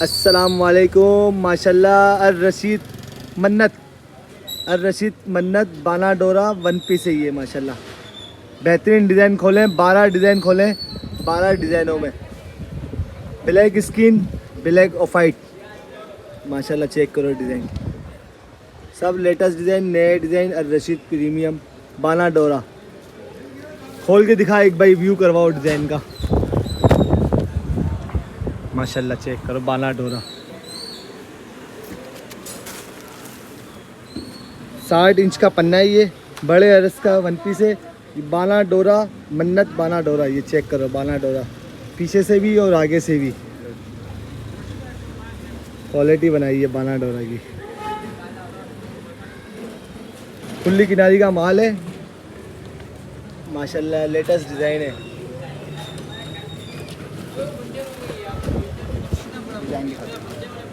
अस्सलाम वालेकुम। माशाल्लाह अर रशीद मन्नत बाना डोरा वन पीस है ये माशाल्लाह। बेहतरीन डिज़ाइन खोलें, 12 डिज़ाइन खोलें, 12 डिज़ाइनों में। Black skin, black of white, माशाल्लाह चेक करो डिज़ाइन, सब लेटेस्ट डिज़ाइन, नए डिज़ाइन। अर रशीद प्रीमियम बाना डोरा खोल के दिखा एक भाई, व्यू करवाओ डिज़ाइन का। माशाल्लाह चेक करो बाना डोरा, 60 इंच का पन्ना है ये, बड़े अरस का वन पीस है। बाना डोरा मन्नत बाना डोरा, ये चेक करो बाना डोरा, पीछे से भी और आगे से भी क्वालिटी बनाई है बाना डोरा की। खुली किनारी का माल है माशाल्लाह, लेटेस्ट डिज़ाइन है। डिज़ाइन दिखाते हैं।